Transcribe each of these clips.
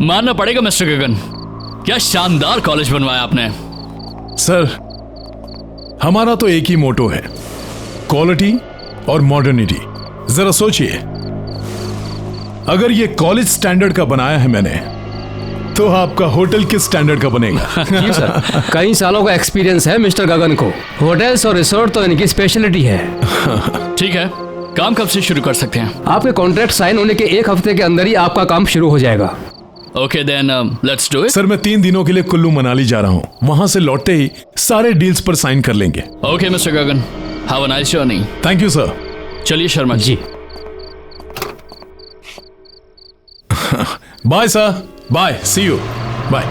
मानना पड़ेगा मिस्टर गगन, क्या शानदार कॉलेज बनवाया आपने। सर, हमारा तो एक ही मोटो है, क्वालिटी और मॉडर्निटी। जरा सोचिए, अगर ये कॉलेज स्टैंडर्ड का बनाया है मैंने, तो आपका होटल किस स्टैंडर्ड का बनेगा? जी सर, कई सालों का एक्सपीरियंस है मिस्टर गगन को। होटल्स और रिसोर्ट तो इनकी स्पेशलिटी है। ठीक है, काम कब से शुरू कर सकते हैं? आपके कॉन्ट्रैक्ट साइन होने के 1 हफ्ते के अंदर ही आपका काम शुरू हो जाएगा। Okay then let's do it. Sir, मैं 3 दिनों के लिए कुल्लू मनाली जा रहा हूँ। वहां से लौटते ही सारे डील्स पर साइन कर लेंगे। Okay mister Gagan, have a nice journey. Thank you sir. चलिए Sharma ji. Bye sir, bye, see you, bye.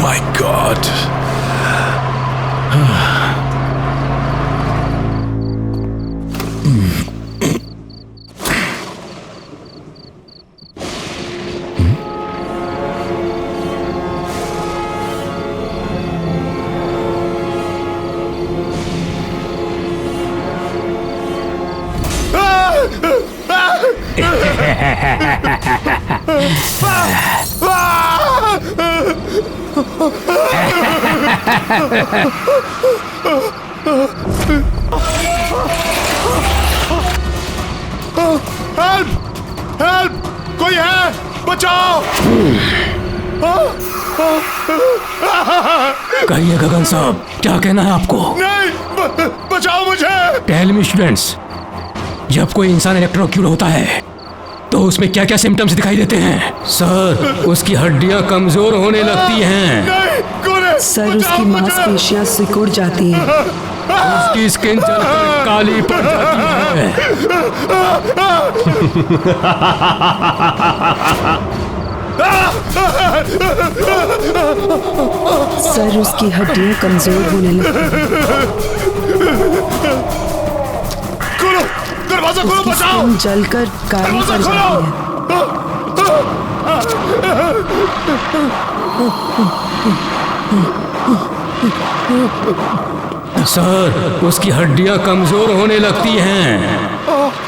My god. Help! Help! कोई है? बचाओ! कहिए गगन साहब, क्या कहना है आपको? नहीं, बचाओ मुझे! टेल मी स्टूडेंट्स, जब कोई इंसान इलेक्ट्रोक्यूट होता है तो उसमें क्या क्या सिम्टम्स दिखाई देते हैं? सर, उसकी हड्डियां कमजोर होने लगती हैं। नहीं, कौन है? सर, उसकी मांसपेशियां सिकुड़ जाती हैं। उसकी स्किन जलकर काली पड़ जाती है। सर, उसकी हड्डियां कमजोर होने लगती हैं। खोलो, दरवाजा खोलो, उसकी बचाओ! स्किन जलकर काली पड़ जाती है। सर, उसकी हड्डियां कमजोर होने लगती हैं।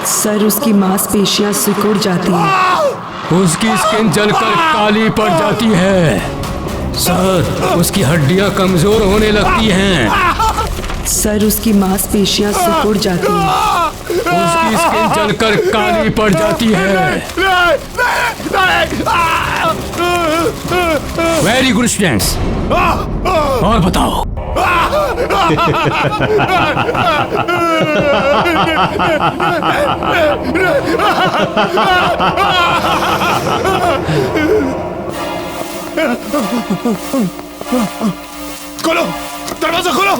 सर, उसकी मांसपेशियां सिकुड़ जाती हैं। उसकी स्किन जलकर काली पड़ जाती है। सर, उसकी हड्डियां कमजोर होने लगती हैं। सर, उसकी मांसपेशियां सिकुड़ जाती हैं। उसकी स्किन जलकर काली पड़ जाती है। वेरी गुड स्टूडेंट्स, और बताओ। खोलो, दरवाजा खोलो!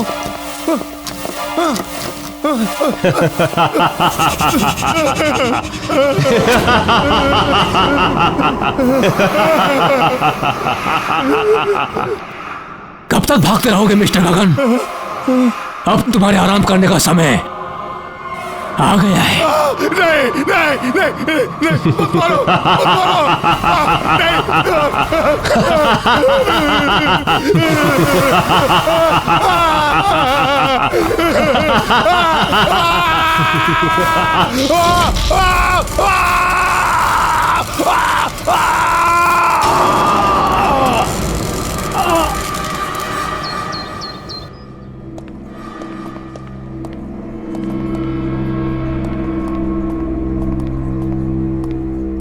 कब तक भागते रहोगे मिस्टर गगन? अब तुम्हारे आराम करने का समय आ गया है। नहीं, नहीं, नहीं, नहीं, मत मारो, मत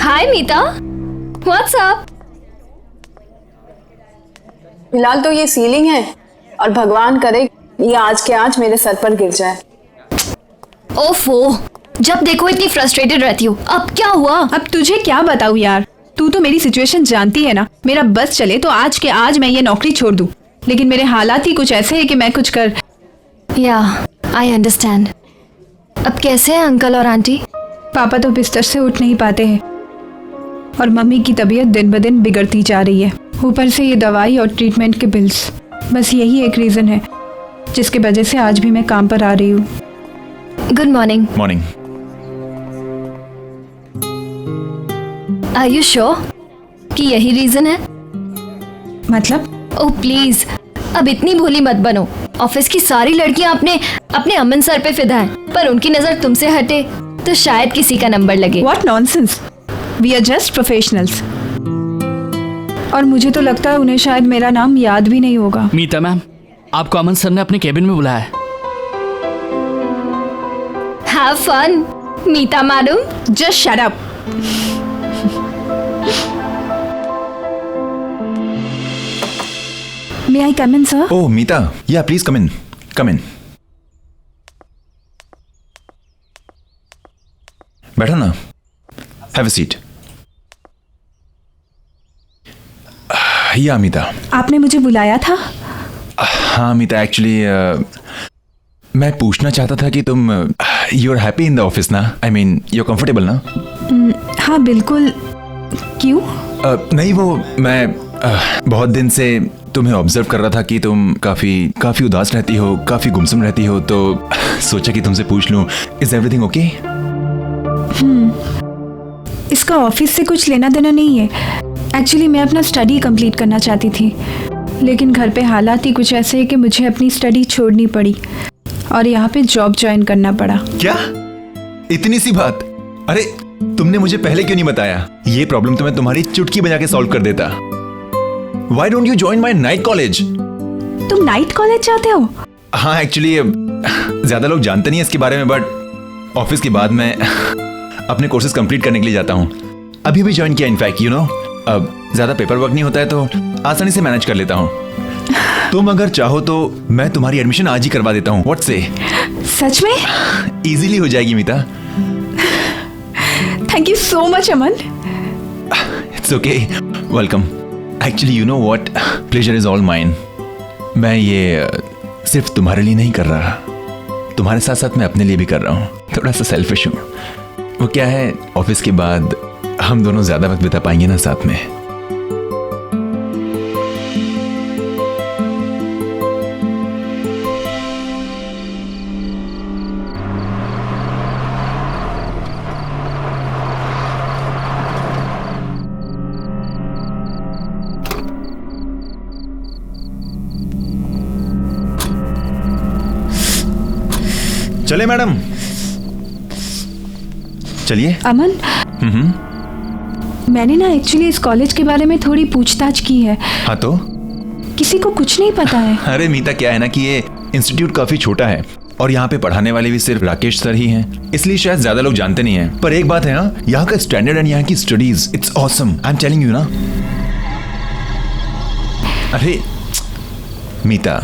हाय मीता, व्हाट्स अप? फिलहाल तो ये सीलिंग है और भगवान करे ये आज के आज मेरे सर पर गिर जाए। ओफो, जब देखो इतनी फ्रस्ट्रेटेड रहती हो। अब क्या हुआ? अब तुझे क्या बताऊं यार, तू तो मेरी सिचुएशन जानती है ना। मेरा बस चले तो आज के आज मैं ये नौकरी छोड़ दूं, लेकिन मेरे हालात ही कुछ ऐसे हैं कि मैं कुछ कर। या आई अंडरस्टैंड। अब कैसे हैं अंकल और आंटी? पापा तो बिस्तर से उठ नहीं पाते हैं और मम्मी की तबीयत दिन ब दिन बिगड़ती जा रही है। ऊपर से ये दवाई और ट्रीटमेंट के बिल्स, बस यही एक रीज़न है जिसकी वजह से आज भी मैं काम पर आ रही हूँ। Good morning. Morning. Are you sure कि यही रीजन है? मतलब? ओह प्लीज, अब इतनी भोली मत बनो। ऑफिस की सारी लड़कियां अपने अमन सर पे फिदा हैं, पर उनकी नजर तुमसे हटे तो शायद किसी का नंबर लगे। What nonsense! We are just professionals. और मुझे तो लगता है उन्हें शायद मेरा नाम याद भी नहीं होगा। मीता मैम, आपको अमन सर ने अपने केबिन में बुलाया है। Have fun, Meeta madam. Just shut up. May I come in, sir? Oh, Meeta. Yeah, please come in. Come in. बैठो ना. Have a seat. Yeah, Meeta. आपने मुझे बुलाया था? हाँ मीता, एक्चुअली मैं पूछना चाहता था कि तुम you are happy in the office ना? I mean you are comfortable ना? हाँ बिल्कुल। क्यों? नहीं, वो मैं बहुत दिन से तुम्हें ऑब्जर्व कर रहा था कि तुम काफी उदास रहती हो, काफी गुमसुम रहती हो, तो सोचा कि तुमसे पूछ लूं, इज एवरीथिंग ओके? इसका ऑफिस से कुछ लेना देना नहीं है। एक्चुअली मैं अपना स्टडी कंप्लीट करना चाहती थी, लेकिन घर पे हालात ही कुछ ऐसे हैं कि मुझे अपनी स्टडी छोड़नी पड़ी और यहाँ पे जॉब ज्वाइन करना पड़ा। क्या? इतनी सी बात? अरे तुमने मुझे पहले क्यों नहीं बताया? ये प्रॉब्लम तो मैं तुम्हारी चुटकी बजा के सॉल्व कर देता। Why don't you join my night college? तुम नाइट कॉलेज जाते हो? हाँ, एक्चुअली ज्यादा लोग जानते नहीं है इसके बारे में, बट ऑफिस के बाद मैं अपने कोर्सेज कंप्लीट करने के लिए जाता हूँ। अभी भी ज्वाइन किया इनफैक्ट, यू नो। अब ज्यादा पेपर वर्क नहीं होता है तो आसानी से मैनेज कर लेता हूँ। तुम अगर चाहो तो मैं तुम्हारी एडमिशन आज ही करवा देता हूँ। व्हाट से? सच में? इजीली हो जाएगी Meeta. Thank you so much Aman. It's okay, welcome. Actually you know what, pleasure is all mine. मैं ये सिर्फ तुम्हारे लिए नहीं कर रहा, तुम्हारे साथ साथ मैं अपने लिए भी कर रहा हूँ। थोड़ा सा सेल्फिश हूँ। वो क्या है, ऑफिस के बाद हम दोनों ज्यादा वक्त बिता पाएंगे ना साथ में। चले मैडम, चलिए। अमन, मैंने ना एक्चुअली इस कॉलेज के बारे में थोड़ी पूछताछ की है। हाँ तो? किसी को कुछ नहीं पता है। अरे मीता, क्या है ना कि ये इंस्टीट्यूट काफी छोटा है और यहाँ पे पढ़ाने वाले भी सिर्फ राकेश सर ही हैं, इसलिए शायद ज्यादा लोग जानते नहीं हैं। पर एक बात है ना, यहाँ का स्टैंडर्ड एंड यहाँ की studies, it's awesome. I am telling you ना। अरे मीता,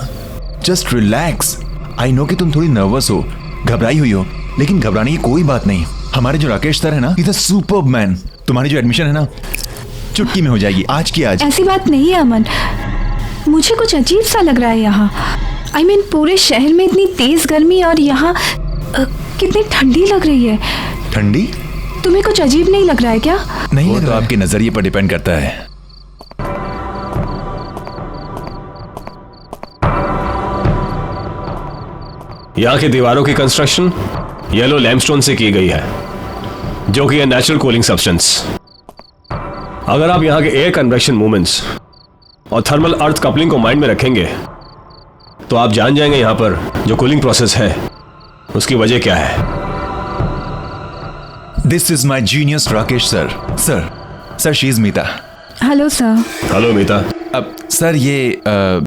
जस्ट रिलैक्स। आई नो कि तुम थोड़ी नर्वस हो, घबराई हुई हो, लेकिन घबराने की कोई बात नहीं। हमारे जो राकेश सर है ना, इज अ सुपर्ब मैन। तुम्हारी जो एडमिशन है ना, चुटकी में हो जाएगी, आज की आज। ऐसी बात नहीं है अमन, मुझे कुछ अजीब सा लग रहा है यहाँ। आई मीन पूरे शहर में इतनी तेज गर्मी और यहाँ कितनी ठंडी लग रही है। ठंडी? तुम्हें कुछ अजीब नहीं लग रहा है क्या? नहीं, तो आपके नजरिए पर डिपेंड करता है। यहाँ की दीवारों की कंस्ट्रक्शन येलो लैमस्टोन से की गई है, जो कि है नेचुरल कूलिंग सब्सटेंस। अगर आप यहाँ के एयर कन्वेक्शन मूवमेंट्स और थर्मल अर्थ कपलिंग को माइंड में रखेंगे तो आप जान जाएंगे यहाँ पर जो कूलिंग प्रोसेस है उसकी वजह क्या है। This is my genius Rakesh sir. Sir she is Meeta. Hello sir. Hello Meeta. अब सर ये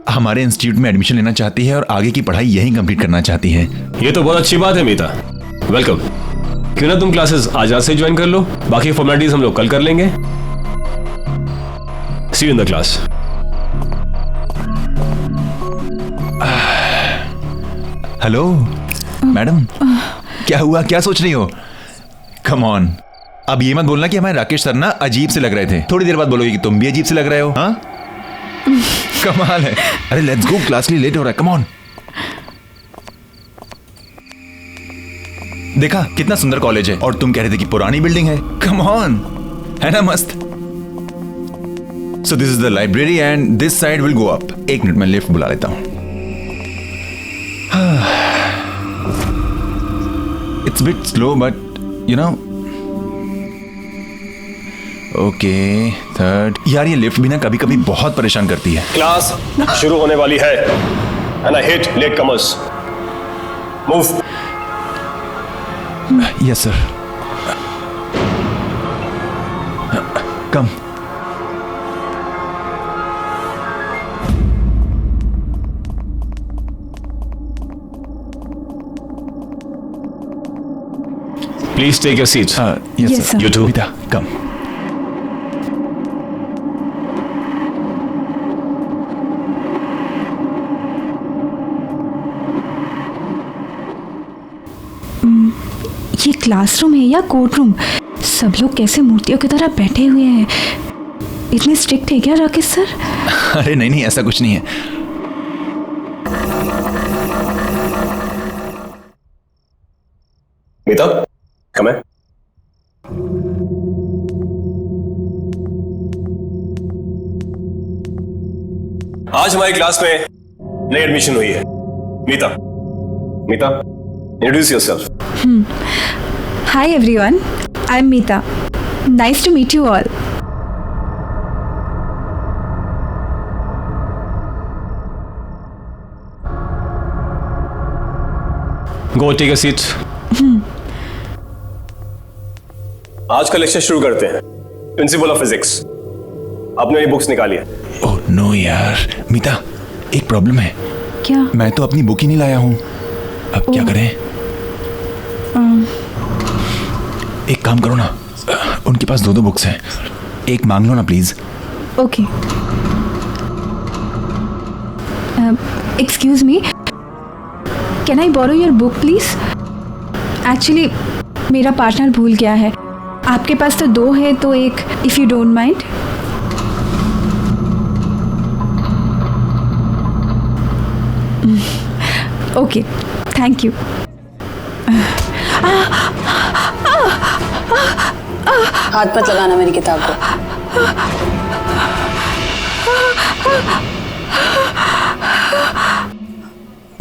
हमारे इंस्टीट्यूट में एडमिशन लेना चाहती है और आगे की पढ़ाई यहीं कंप्लीट करना चाहती है। ये तो बहुत अच्छी बात है मीता, वेलकम। क्यों ना तुम क्लासेस आज रात से ज्वाइन कर लो, बाकी फॉर्मेलिटीज हम लोग कल कर लेंगे। See you in the class. Hello madam, क्या हुआ, क्या सोच रही हो? कम ऑन, अब ये मत बोलना कि हमारे राकेश सर ना अजीब से लग रहे थे। थोड़ी देर बाद बोलोगे कि तुम भी अजीब से लग रहे हो। हाँ कमाल है। अरे लेट्स गो, क्लास के लिए लेट हो रहा है। Come on. देखा कितना सुंदर कॉलेज है और तुम कह रहे थे कि पुरानी बिल्डिंग है। कम ऑन, है ना मस्त। So this is the library and this side will go up. एक मिनट में लिफ्ट बुला लेता हूं। It's bit slow but you know. Okay, third. यार ये लिफ्ट भी ना कभी कभी बहुत परेशान करती है। क्लास शुरू होने वाली है and I hate late comers. Move. Yes sir. Come. Please take your seat. Yes Yes, sir. sir. You too. Meeta come. ये क्लासरूम है या कोर्ट रूम? सब लोग कैसे मूर्तियों की तरह बैठे हुए हैं? इतने स्ट्रिक्ट है क्या राकेश सर? अरे नहीं नहीं, ऐसा कुछ नहीं है। मीता, come in. आज हमारी क्लास में नई एडमिशन हुई है Meeta. Meeta, introduce yourself. Hi everyone, I am Meeta. Nice to meet you all. Go take a seat. आज का लेक्चर शुरू करते हैं। प्रिंसिपल ऑफ फिजिक्स, आपने ये बुक्स निकाली है। ओह नो यार, मीता एक प्रॉब्लम है। क्या? मैं तो अपनी बुक ही नहीं लाया हूं। अब क्या करें? एक काम करो ना, उनके पास 2 बुक्स हैं, एक मांग लो ना please. Okay. Excuse me, can I borrow your book please? Actually मेरा पार्टनर भूल गया है। आपके पास तो 2 है, तो एक, if you don't mind. Okay, thank you. हाथ मत लगाना मेरी किताब को।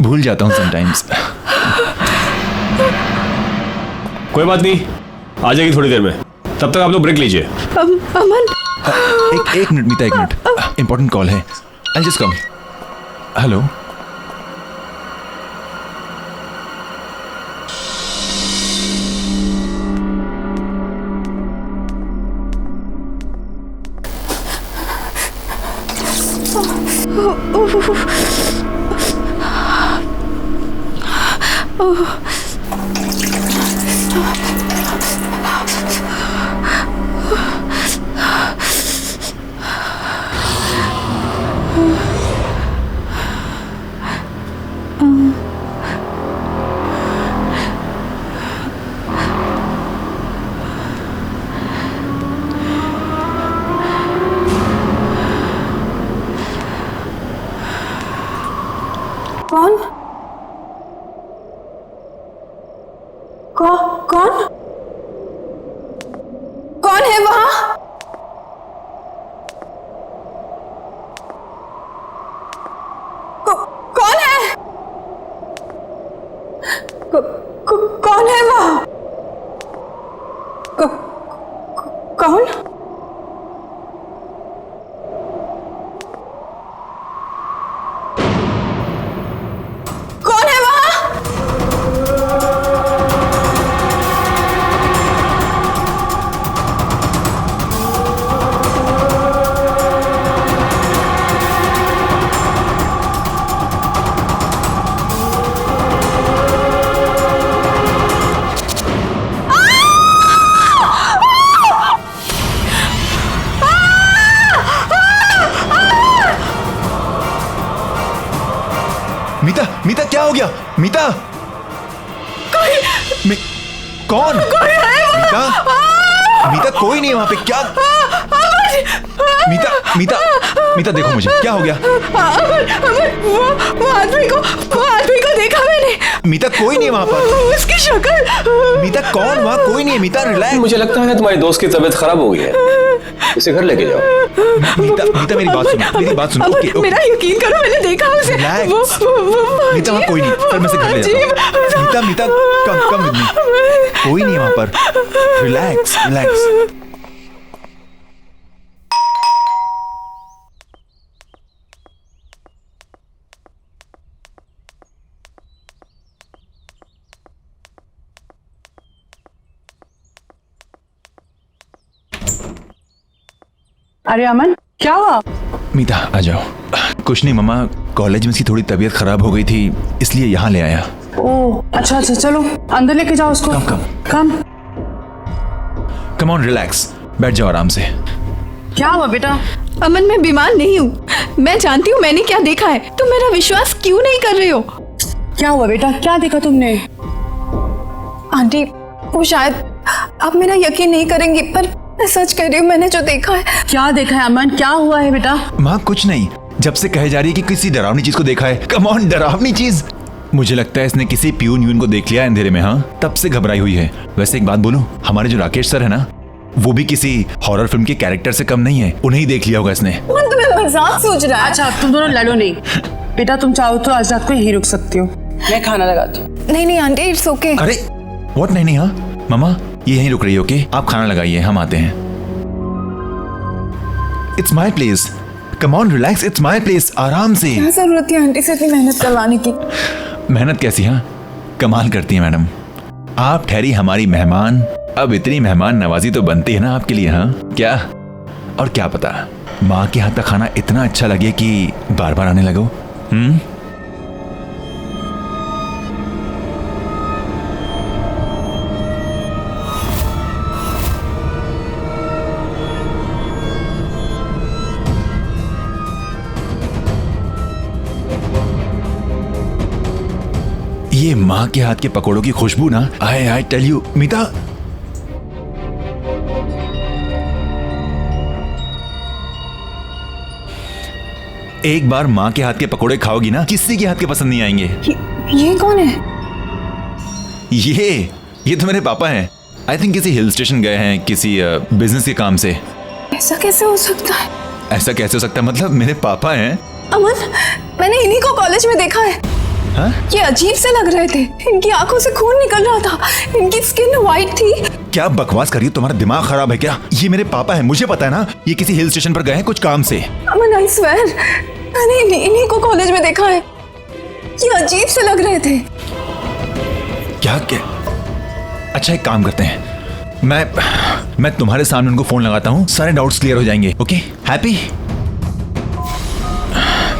भूल जाता हूँ समटाइम्स। कोई बात नहीं, आ जाएगी थोड़ी देर में। तब तक आप लोग ब्रेक लीजिए। अमन, एक मिनट मीता, एक मिनट, इंपॉर्टेंट कॉल है। I just come. हेलो। कौन? कौन? कौन है वहां? कौन है? कौन है वहां? कौन? कौन है वहां? मीता, मीता क्या हो गया? मीता, कौन? मीता, मीता कोई नहीं है वहां पे। क्या? मीता, मीता, मीता देखो मुझे, क्या हो गया? वो आदमी को देखा मैंने। मीता कोई नहीं है वहां पर। उसकी शक्ल। मीता कौन? वहां कोई नहीं है। मीता रिलैक्स। मुझे लगता है तुम्हारी दोस्त की तबीयत खराब हो गई है, इसे घर लेके जाओ। मीता, मीता मेरी बात सुनो, मेरी बात सुनो। ओके, मेरा यकीन करो, मैंने देखा उसे। रिलैक्स। मीता वहां कोई नहीं, पर मैं से घर ले जाता हूं। मीता, मीता कम विद मी। कोई नहीं है वहां पर। Relax, relax. अरे अमन, क्या हुआ? मीता आ जाओ। कुछ नहीं मम्मा, कॉलेज में इसकी थोड़ी तबीयत खराब हो गई थी, इसलिए यहाँ ले आया। ओह अच्छा अच्छा, चलो अंदर लेके जाओ उसको। कम कम ऑन, रिलैक्स, बैठ जाओ आराम से। क्या हुआ बेटा? अमन, मैं बीमार नहीं हूँ। मैं जानती हूँ मैंने क्या देखा है। तुम मेरा विश्वास क्यों नहीं कर रहे हो? क्या हुआ बेटा, क्या देखा तुमने? आंटी, वो शायद आप मेरा यकीन नहीं करेंगी, पर मैं सच कह रही हूँ, मैंने जो देखा है। क्या देखा है अमन, क्या हुआ है बेटा? माँ कुछ नहीं, जब से कहे जा रही है कि किसी डरावनी चीज को देखा है। कम ऑन, डरावनी चीज? मुझे लगता है इसने किसी प्यून यून को देख लिया है अंधेरे में, हाँ, तब से घबराई हुई है। वैसे एक बात बोलूं, हमारे जो राकेश सर है ना, वो भी किसी हॉरर फिल्म के कैरेक्टर से कम नहीं है। उन्हें ही देख लिया होगा इसने। तुम्हें मजाक सोच रहा है? अच्छा तुम दोनों लड़ो नहीं। बेटा तुम चाहो तो आज रात को यहीं रुक सकती हो, मैं खाना लगाती हूँ। नहीं नहीं आंटी, इट्स ओके। अरे व्हाट, नहीं नहीं, हाँ मामा ये यहीं रुक रही है, ओके? आप खाना लगाइए, हम आते हैं। It's my place, come on relax, it's my place, आराम से। क्या जरूरत है आंटी से इतनी मेहनत करवाने की? मेहनत कैसी, हाँ, कमाल करती है मैडम। आप ठहरी हमारी मेहमान, अब इतनी मेहमान नवाजी तो बनती है ना आपके लिए, हाँ? क्या और क्या पता माँ के हाथ का खाना इतना अच्छा लगे कि बार बार आने लगो। ये माँ के हाथ के पकौड़ों की खुशबू ना, आई टेल यू मीता, एक बार माँ के हाथ के पकौड़े खाओगी ना, किसी के हाथ के पसंद नहीं आएंगे। ये कौन है? ये तो मेरे पापा हैं। आई थिंक किसी हिल स्टेशन गए हैं किसी बिजनेस के काम से। ऐसा कैसे हो सकता है? ऐसा कैसे हो सकता है, मतलब मेरे पापा हैं। अमन, मैंने इन्हीं को कॉलेज में देखा है। हाँ? ये अजीब से लग रहे थे, इनकी आंखों से खून निकल रहा था, इनकी स्किन वाइट थी। क्या बकवास करिए, तुम्हारा दिमाग खराब है क्या? ये मेरे पापा हैं, मुझे पता है ना, ये किसी हिल स्टेशन पर गए हैं कुछ काम से। अमन आई स्वेयर, मैंने इन्हीं को कॉलेज में देखा है। ये अजीब से लग रहे थे। क्या? अच्छा एक काम करते हैं, मैं तुम्हारे सामने उनको फोन लगाता हूँ, सारे डाउट्स क्लियर हो जाएंगे, ओके? हैप्पी?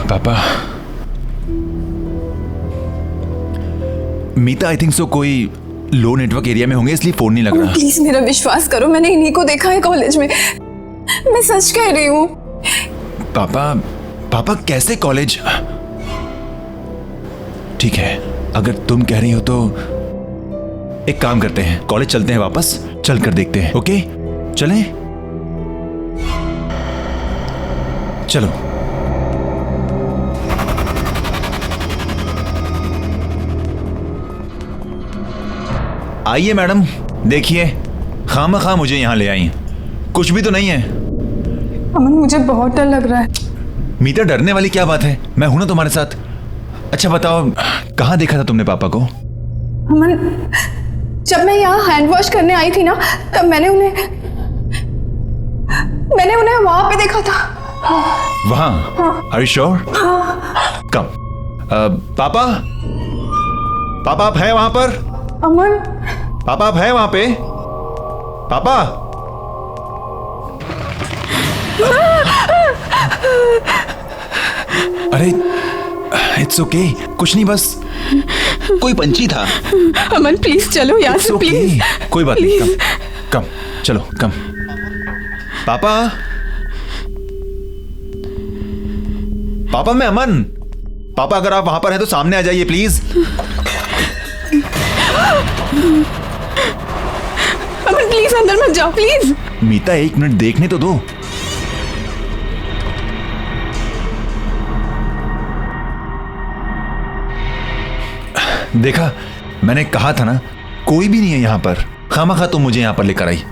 पापा, मीता आई थिंक सो कोई लो नेटवर्क एरिया में होंगे इसलिए फोन नहीं लग रहा। प्लीज मेरा विश्वास करो, मैंने इन्हीं को देखा है कॉलेज में, मैं सच कह रही हूँ। पापा कैसे कॉलेज? ठीक है, अगर तुम कह रही हो तो एक काम करते हैं, कॉलेज चलते हैं, वापस चल कर देखते हैं, ओके? चलें? चलो। आइए मैडम, देखिए खामखा मुझे यहां ले आई, कुछ भी तो नहीं है। अमन मुझे बहुत डर लग रहा है। मीता डरने वाली क्या बात है, मैं हूं ना तुम्हारे साथ। अच्छा बताओ, कहाँ देखा था तुमने पापा को? अमन, जब मैं यहाँ हैंड वॉश करने आई थी ना, तब मैंने उन्हें वहां पे देखा था। वहां? Are you sure? कम। पापा आप हैं वहां पर? अमन, पापा आप हैं वहां पे? पापा? अरे इट्स ओके, कुछ नहीं, बस कोई पंछी था। अमन प्लीज चलो यहाँ से, प्लीज। कोई बात नहीं, कम चलो, कम। पापा मैं अमन। पापा अगर आप वहां पर हैं तो सामने आ जाइए प्लीज। अमन प्लीज अंदर मत जाओ, प्लीज। मीता एक मिनट देखने तो दो। देखा, मैंने कहा था ना, कोई भी नहीं है यहां पर। खामखा तुम मुझे यहां पर लेकर आई।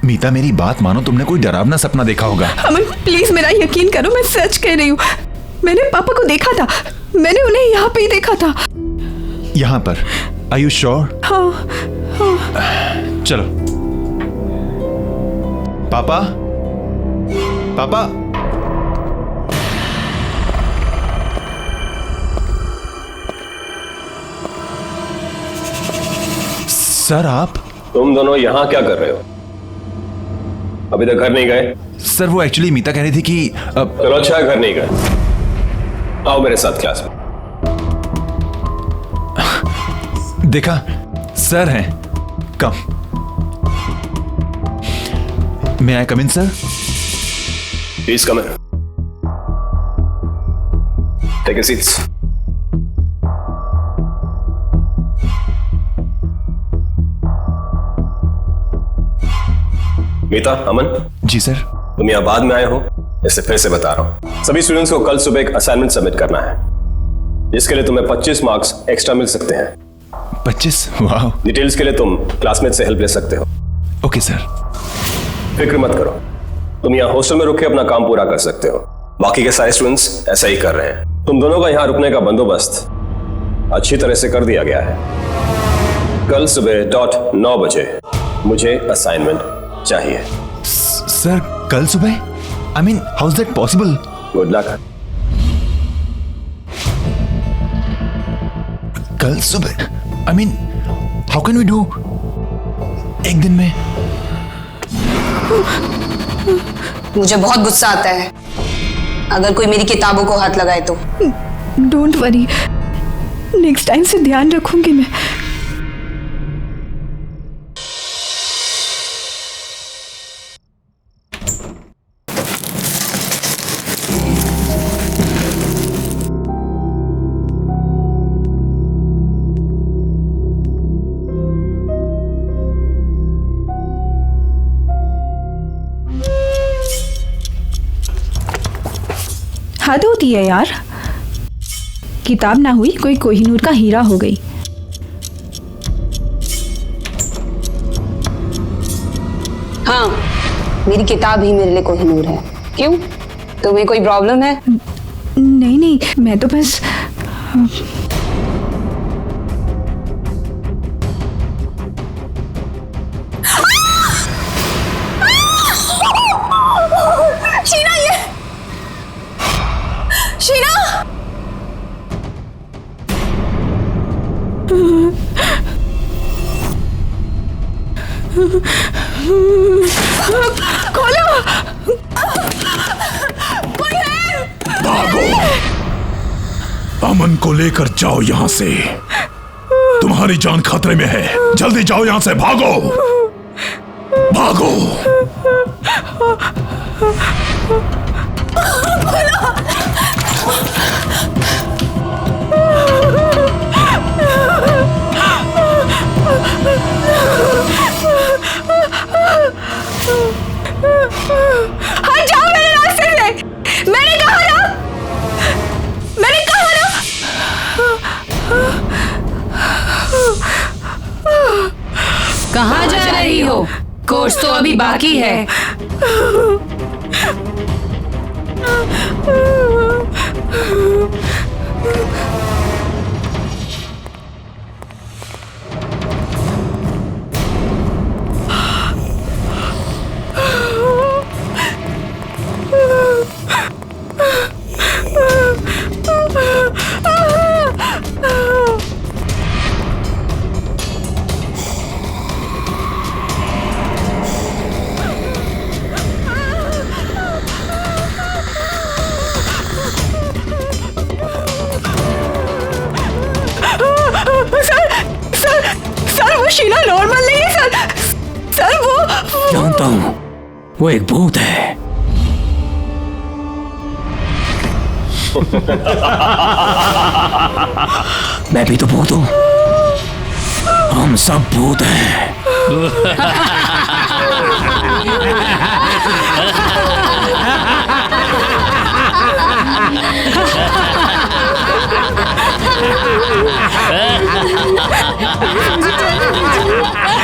मीता मेरी बात मानो, तुमने कोई डरावना सपना देखा होगा। अमन प्लीज मेरा यकीन करो, मैं सच कह रही हूँ। मैंने पापा को देखा था, मैंने उन्हें यहाँ पे ही देखा था। यहाँ पर? Are you sure? हाँ। चलो। पापा सर, आप? तुम दोनों यहाँ क्या कर रहे हो? अभी तक घर नहीं गए? सर वो एक्चुअली मीता कह रही थी कि चलो अच्छा है घर नहीं गए, आओ मेरे साथ क्लास में। देखा सर हैं, come. May I come in sir? Please come in, take a seats. Meeta, Aman. जी सर। तुम यहाँ बाद में आए हो, इससे फिर से बता रहा हूँ, सभी स्टूडेंट्स को कल सुबह एक असाइनमेंट सबमिट करना है, जिसके लिए तुम्हें 25 मार्क्स एक्स्ट्रा मिल सकते हैं। 25? वाह। डिटेल्स के लिए तुम क्लासमेट से हेल्प ले सकते हो। Okay sir. फिक्र मत करो, तुम यहाँ हॉस्टल में रुक के अपना काम पूरा कर सकते हो। बाकी के सारे स्टूडेंट्स ऐसा ही कर रहे हैं। तुम दोनों का यहाँ रुकने का बंदोबस्त अच्छी तरह से कर दिया गया है। कल सुबह .9 बजे मुझे असाइनमेंट चाहिए। सर कल सुबह? I mean how is that possible? Good luck. कल सुबह? I mean how can we do एक दिन में? मुझे बहुत गुस्सा आता है अगर कोई मेरी किताबों को हाथ लगाए तो। डोंट वरी, नेक्स्ट टाइम से ध्यान रखूंगी मैं। हद होती है यार, किताब ना हुई कोई कोहिनूर का हीरा हो गई। हाँ, मेरी किताब ही मेरे लिए कोहिनूर है। क्यों, तुम्हें कोई प्रॉब्लम है? नहीं नहीं, मैं तो बस शीना, ये शीना! खोलो! कोई है? भागो, अमन को लेकर जाओ यहां से, तुम्हारी जान खतरे में है। जल्दी जाओ यहां से, भागो भागो। हट जाओ मेरे रास्ते से! मैंने कहा ना, मैंने कहा ना। कहाँ जा रही हो? कोर्स तो अभी बाकी है। सर वो शीला नॉर्मल नहीं है सर। सर वो जानता हूं, वो एक भूत है। मैं भी तो भूत हूं, हम सब भूत हैं।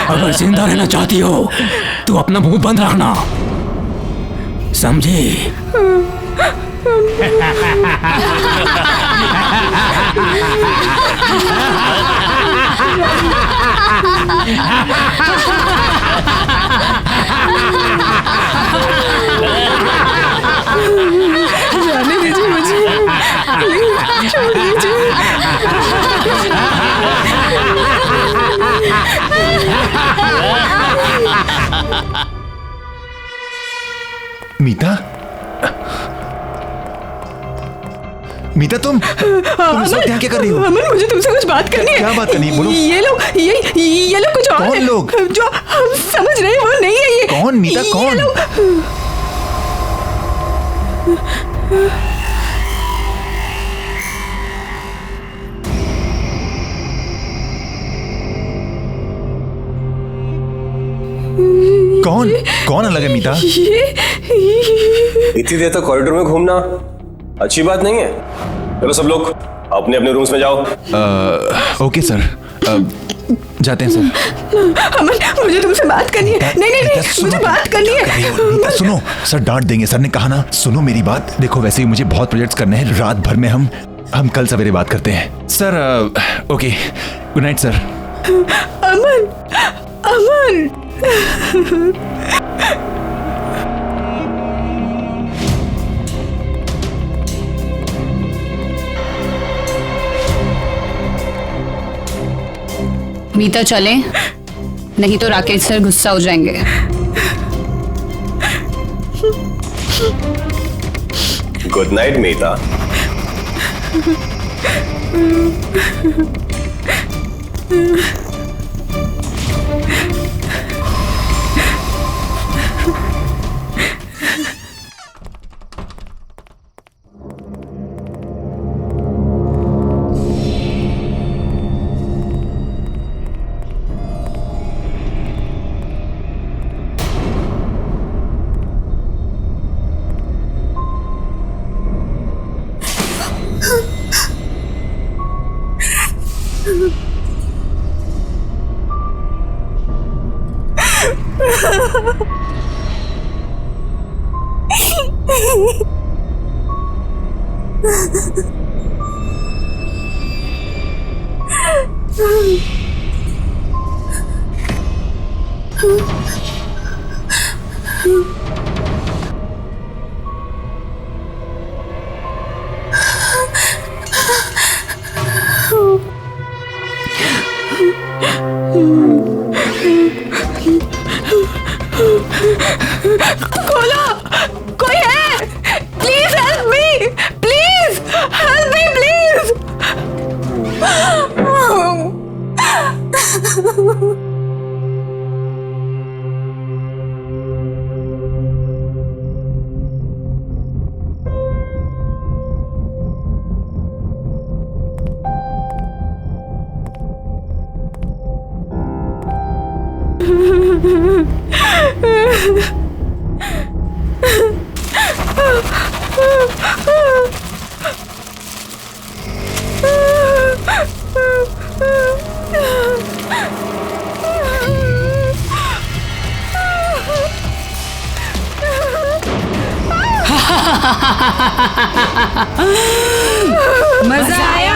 अगर जिंदा रहना चाहती हो तो अपना मुंह बंद रखना, समझी? जाने दीजिए मुझे, प्लीज छोड़ दीजिए। मीता, मीता तुम इस वक्त यहाँ क्या कर रही हो? अमन, मुझे तुमसे कुछ बात करनी है। क्या बात करनी है? बोलो। ये लोग कुछ और कौन है। लोग? जो हम समझ रहे हैं वो नहीं है ये। कौन मीता, ये कौन? लोग- कौन कौन अलग है मीता? इतनी देर तक कॉरिडोर में घूमना अच्छी बात नहीं है। चलो सब लोग अपने अपने रूम्स में जाओ। ओके सर, जाते हैं सर। अमन, मुझे तुमसे बात करनी है। नहीं, मुझे बात करनी है। मीता सुनो, सर डांट देंगे। सर ने कहा ना, सुनो मेरी बात। देखो वैसे ही मुझे बहुत प्रोजेक्ट्स करने हैं, रात भर में हम कल सवेरे बात करते हैं sir. Okay, good night sir. Aman, Aman. Meeta चले, नहीं तो राकेश सर गुस्सा हो जाएंगे। Good night Meeta. खोलो, कोई है? Please help me, please help me, please. मजा आया?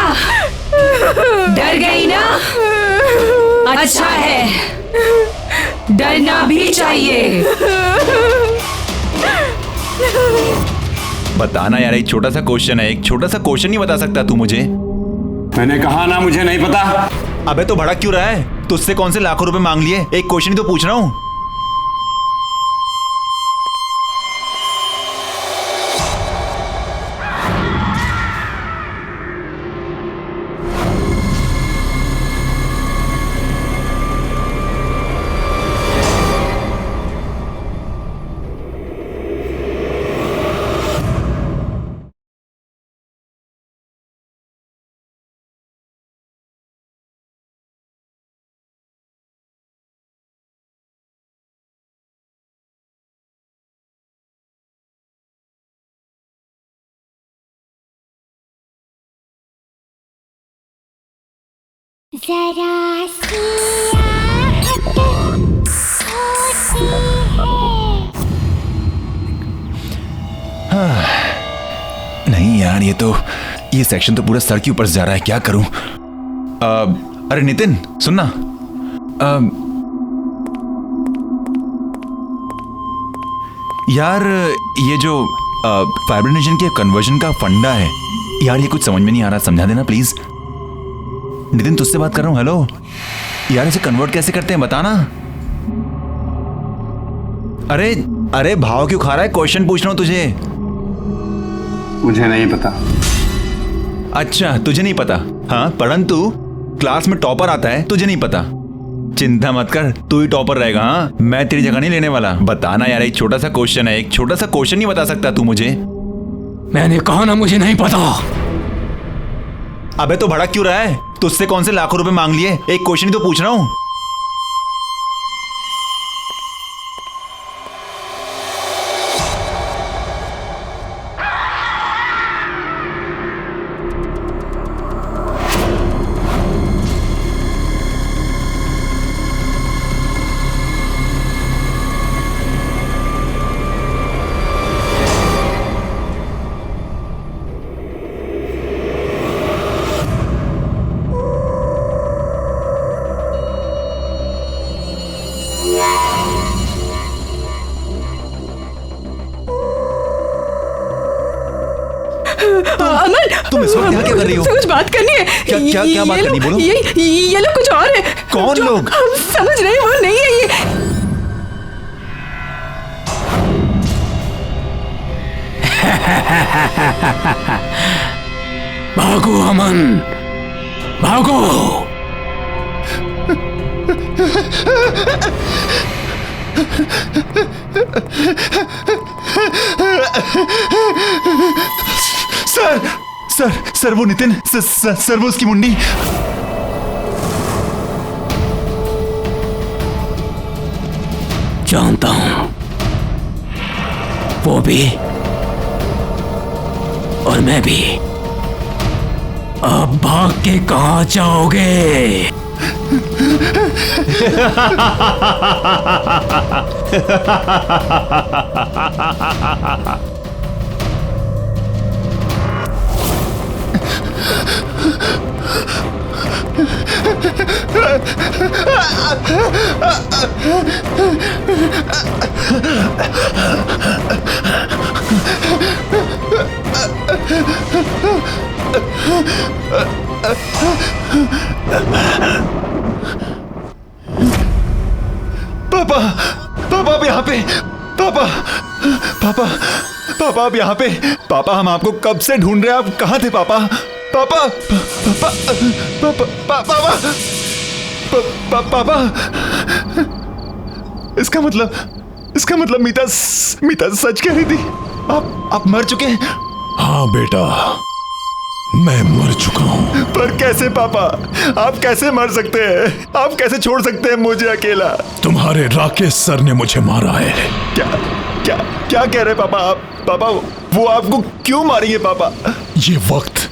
डर गई ना? अच्छा है, डरना भी चाहिए। बताना यार, एक छोटा सा क्वेश्चन है, एक छोटा सा क्वेश्चन नहीं बता सकता तू मुझे? मैंने कहा ना मुझे नहीं पता। अबे तो भड़क क्यों रहा है? तुझसे कौन से लाखों रुपए मांग लिए? एक क्वेश्चन ही तो पूछ रहा हूँ। जरा सी आहट होती है। नहीं यार, ये सेक्शन तो पूरा सर के ऊपर से जा रहा है, क्या करूं? अरे नितिन सुनना, यार ये जो फाइब्रिनेशन के कन्वर्जन का फंडा है यार, ये कुछ समझ में नहीं आ रहा, समझा देना प्लीज। नितिन तुझसे बात कर रहा हूं। हेलो यार, इसे कन्वर्ट कैसे करते हैं बताना। अरे अरे भाव क्यों खा रहा है? क्वेश्चन पूछ रहा हूं तुझे। मुझे नहीं पता। अच्छा तुझे नहीं पता? हाँ, परंतु क्लास में टॉपर आता है, तुझे नहीं पता। चिंता मत कर, तू ही टॉपर रहेगा। हाँ, मैं तेरी जगह नहीं लेने वाला। बताना यार, एक छोटा सा क्वेश्चन है, एक छोटा सा क्वेश्चन नहीं बता सकता तू मुझे? मैंने कहा ना मुझे नहीं पता। अबे तो भड़क क्यों रहा है? तुझसे कौन से लाखों रुपए मांग लिए? एक क्वेश्चन ही तो पूछ रहा हूँ। तुम इस वक्त यहाँ क्या कर रही हो? कुछ बात करनी है। क्या बात करनी? बोलो। ये लोग कुछ और है। कौन लोग? हम समझ रहे हैं, वो नहीं है ये। भागो अमन, भागो। सर सर सर वो नितिन सर वो उसकी मुंडी। जानता हूं, वो भी और मैं भी। अब भाग के कहां जाओगे? पापा, पापा आप यहाँ पे। पापा, पापा, पापा आप यहाँ पे। पापा हम आपको कब से ढूंढ रहे हैं, आप कहाँ थे पापा? पापा, पापा, पापा, पापा, पापा। इसका मतलब मीता सच कह रही थी। आप मर चुके हैं? हाँ बेटा, मैं मर चुका हूं। पर कैसे पापा? आप कैसे मर सकते हैं? आप कैसे छोड़ सकते हैं मुझे अकेला? तुम्हारे राकेश सर ने मुझे मारा है। क्या क्या क्या कह रहे पापा आप? पापा वो आपको क्यों मारेंगे पापा? ये वक्त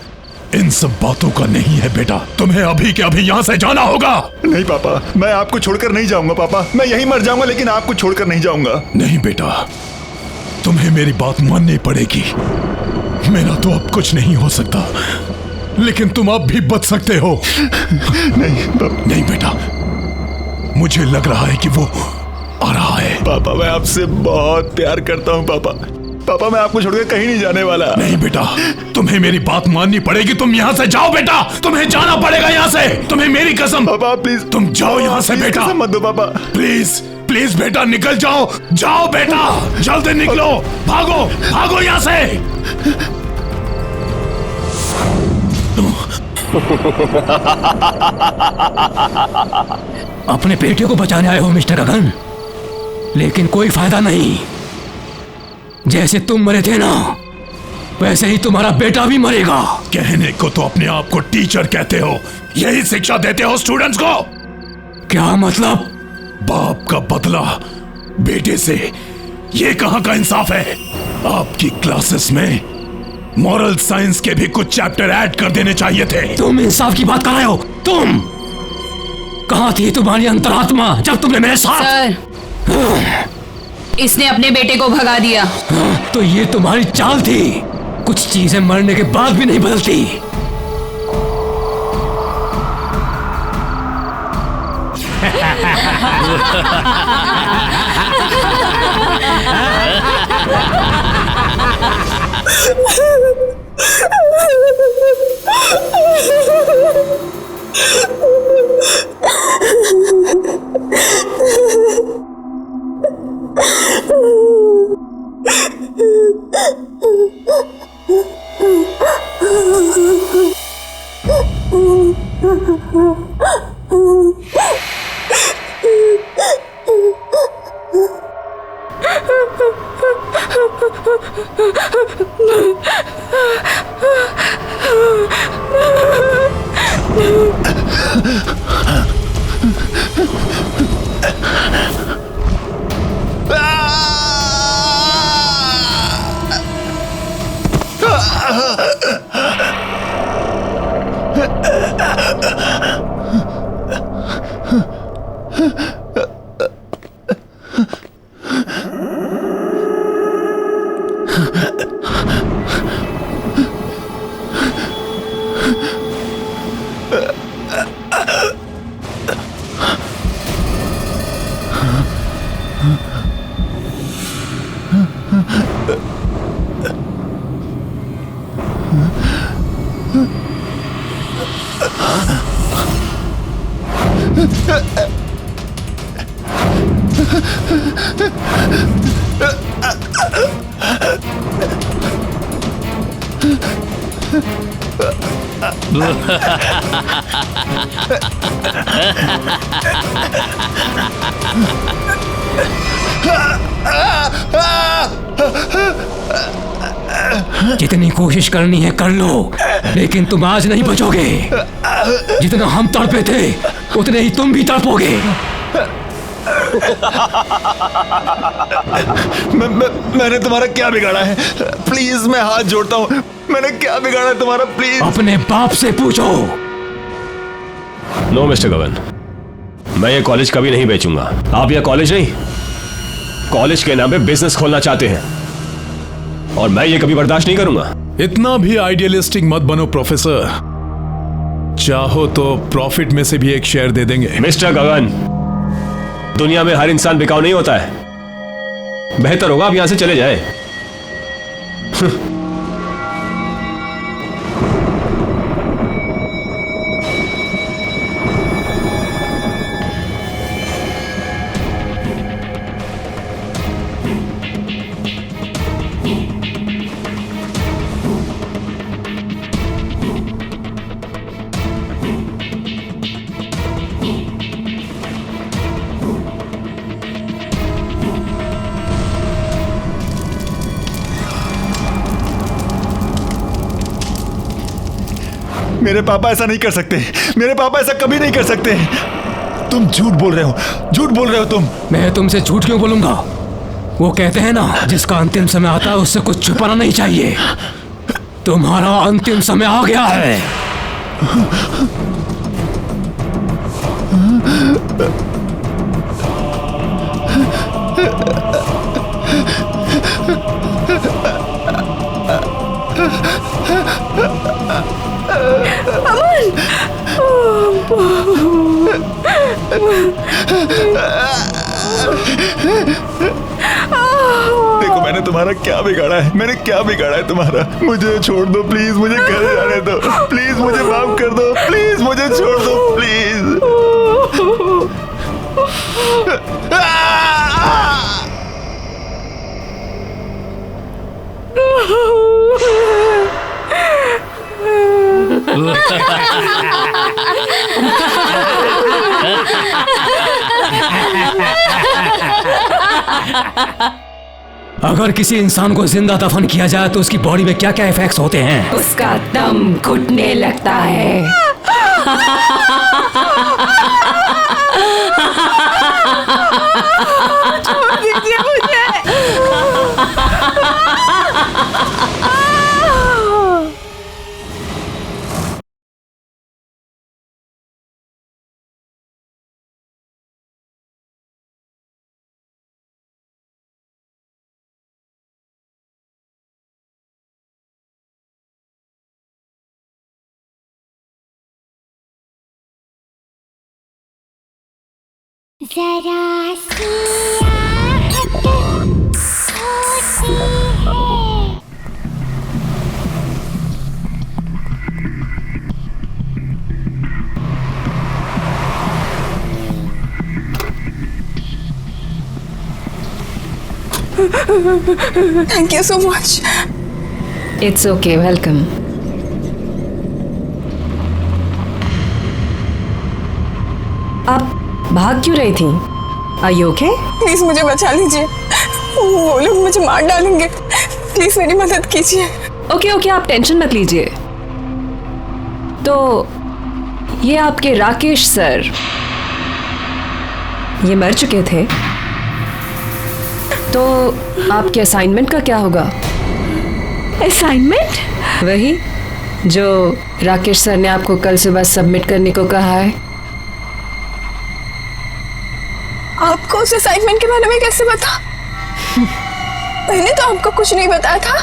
इन सब बातों का नहीं है बेटा। तुम्हें अभी के अभी यहाँ से जाना होगा। नहीं पापा, मैं आपको छोड़कर नहीं जाऊंगा पापा। मैं यहीं मर जाऊंगा, लेकिन आपको छोड़कर नहीं जाऊंगा। नहीं बेटा, तुम्हें मेरी बात माननी पड़ेगी। मेरा तो अब कुछ नहीं हो सकता, लेकिन तुम अब भी बच सकते हो। नहीं बेटा, मुझे लग रहा है कि वो आ रहा है। पापा मैं आपसे बहुत प्यार करता हूँ पापा। पापा मैं आपको छोड़कर कहीं नहीं जाने वाला। नहीं बेटा, तुम्हें मेरी बात माननी पड़ेगी। तुम यहाँ से जाओ बेटा, तुम्हें जाना पड़ेगा यहाँ से। तुम्हें मेरी कसम। पापा प्लीज तुम जाओ यहाँ से बेटा। कसम मत दो पापा। प्लीज प्लीज बेटा निकल जाओ। जाओ बेटा, जल्दी निकलो। भागो भागो यहाँ से। अपने बेटे को बचाने आए हो मिस्टर गगन, लेकिन कोई फायदा नहीं। जैसे तुम मरे थे ना, वैसे ही तुम्हारा बेटा भी मरेगा। कहने को तो अपने आप को टीचर कहते हो, यही शिक्षा देते हो स्टूडेंट्स को? क्या मतलब? बाप का बदला बेटे से, ये कहां का इंसाफ है? आपकी क्लासेस में मॉरल साइंस के भी कुछ चैप्टर ऐड कर देने चाहिए थे। तुम इंसाफ की बात कर रहे हो? तुम कहां थी तुम्हारी अंतरात्मा जब तुमने मेरे साथ? सर, इसने अपने बेटे को भगा दिया। तो ये तुम्हारी चाल थी। कुछ चीजें मरने के बाद भी नहीं बदलती। जितनी कोशिश करनी है कर लो, लेकिन तुम आज नहीं बचोगे। जितना हम तड़पे थे उतने ही तुम भी तड़पोगे। मैंने तुम्हारा क्या बिगाड़ा है? प्लीज मैं हाथ जोड़ता हूँ, मैंने क्या बिगाड़ा है तुम्हारा? प्लीज अपने बाप से पूछो। नो मिस्टर गगन, मैं ये कॉलेज कभी नहीं बेचूंगा। आप यह कॉलेज नहीं, कॉलेज के नाम पे बिजनेस खोलना चाहते हैं और मैं ये कभी बर्दाश्त नहीं करूंगा। इतना भी आइडियलिस्टिक मत बनो प्रोफेसर। चाहो तो प्रॉफिट में से भी एक शेयर दे देंगे। मिस्टर गगन, दुनिया में हर इंसान बिकाऊ नहीं होता है। बेहतर होगा आप यहां से चले जाए। मेरे पापा ऐसा नहीं कर सकते, मेरे पापा ऐसा कभी नहीं कर सकते। तुम झूठ बोल रहे हो, झूठ बोल रहे हो तुम। मैं तुमसे झूठ क्यों बोलूंगा? वो कहते हैं ना, जिसका अंतिम समय आता है उससे कुछ छुपाना नहीं चाहिए। तुम्हारा अंतिम समय आ गया है। देखो मैंने तुम्हारा क्या बिगाड़ा है, मैंने क्या बिगाड़ा है तुम्हारा? मुझे छोड़ दो प्लीज, मुझे घर जाने दो प्लीज, मुझे माफ कर दो प्लीज, मुझे छोड़ दो प्लीज। अगर किसी इंसान को जिंदा दफन किया जाए तो उसकी बॉडी में क्या क्या इफेक्ट्स होते हैं? उसका दम घुटने लगता है। छोड़ दीजिए मुझे। जरा सी आहट होती है। Thank you so much. It's okay, welcome. आप भाग क्यों रही थी? Are you okay? प्लीज मुझे बचा लीजिए, वो लोग मुझे मार डालेंगे। प्लीज मेरी मदद कीजिए। ओके, आप टेंशन मत लीजिए। तो ये आपके राकेश सर, ये मर चुके थे, तो आपके असाइनमेंट का क्या होगा? असाइनमेंट? वही जो राकेश सर ने आपको कल सुबह सबमिट करने को कहा है। आपको उस असाइनमेंट के बारे में कैसे पता? मैंने तो आपको कुछ नहीं बताया था।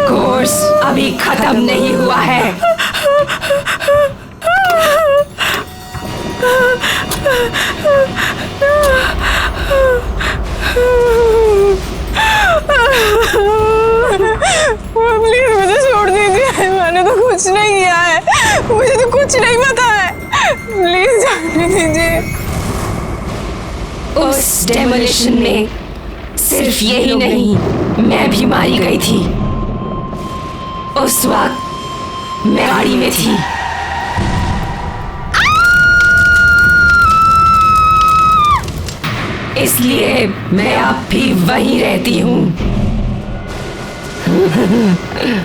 कोर्स अभी खत्म नहीं हुआ है। प्लीज मुझे छोड़ कुछ नहीं किया है, मुझे तो कुछ नहीं पता है, प्लीज जाने दीजिए। उस डेमोलिशन में सिर्फ यही नहीं, मैं भी मारी गई थी। उस वक्त मैं गाड़ी में थी। इसलिए मैं अब भी वहीं रहती हूँ।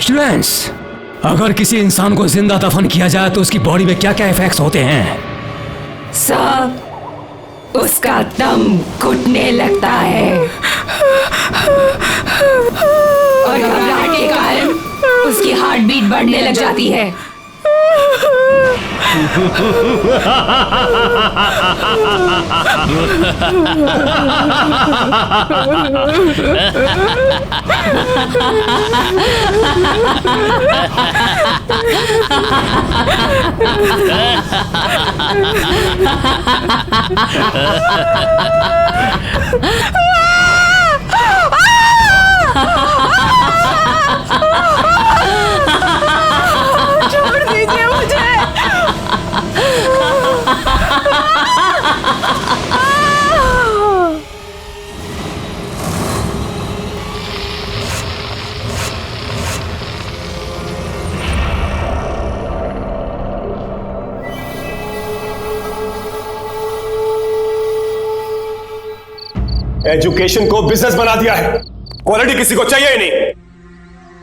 स्टूडेंट्स, अगर किसी इंसान को जिंदा दफन किया जाए तो उसकी बॉडी में क्या क्या इफेक्ट्स होते हैं? सब उसका दम घुटने लगता है और घबराहट के कारण उसकी हार्ट बीट बढ़ने लग जाती है। छोड़ दीजिए मुझे। एजुकेशन को बिजनेस बना दिया है। क्वालिटी किसी को चाहिए ही नहीं,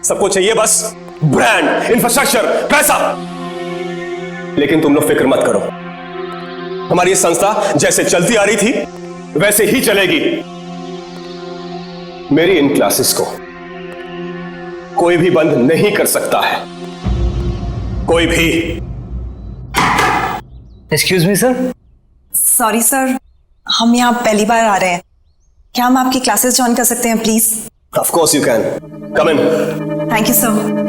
सबको चाहिए बस ब्रांड, इंफ्रास्ट्रक्चर, पैसा। लेकिन तुम लोग फिक्र मत करो, हमारी ये संस्था जैसे चलती आ रही थी वैसे ही चलेगी। मेरी इन क्लासेस को कोई भी बंद नहीं कर सकता है, कोई भी। Excuse me sir. Sorry sir, हम यहाँ पहली बार आ रहे हैं, क्या हम आपकी क्लासेस ज्वाइन कर सकते हैं please? Of course you can, come in. Thank you sir.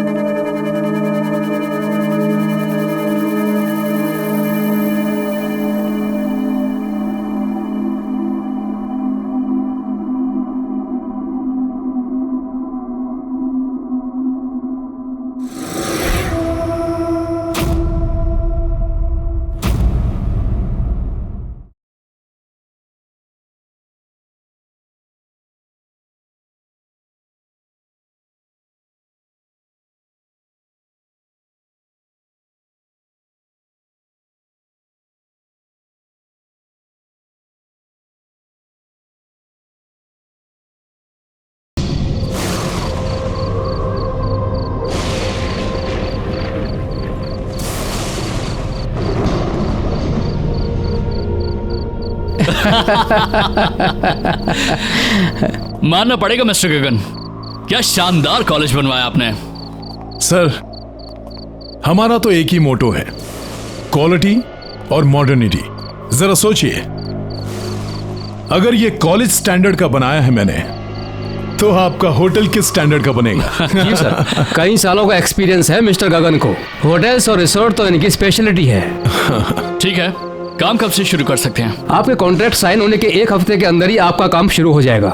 मानना पड़ेगा मिस्टर गगन, क्या शानदार कॉलेज बनवाया आपने। सर, हमारा तो एक ही मोटो है, क्वालिटी और मॉडर्निटी। जरा सोचिए, अगर ये कॉलेज स्टैंडर्ड का बनाया है मैंने, तो आपका होटल किस स्टैंडर्ड का बनेगा? जी सर, कई सालों का एक्सपीरियंस है मिस्टर गगन को। होटल्स और रिसोर्ट तो इनकी स्पेशलिटी है। ठीक है, काम कब से शुरू कर सकते हैं? आपके कॉन्ट्रैक्ट साइन होने के 1 हफ्ते के अंदर ही आपका काम शुरू हो जाएगा।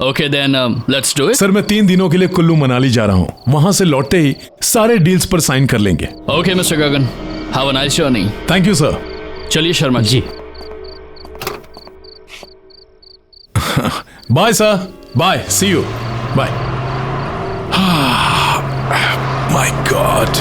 Okay then let's do it. Sir, मैं 3 दिनों के लिए कुल्लू मनाली जा रहा हूँ, वहां से लौटते ही सारे डील्स पर साइन कर लेंगे। Okay mister Gagan, have a nice journey. Thank you sir. चलिए Sharma ji. Bye sir, bye, see you, bye. My God.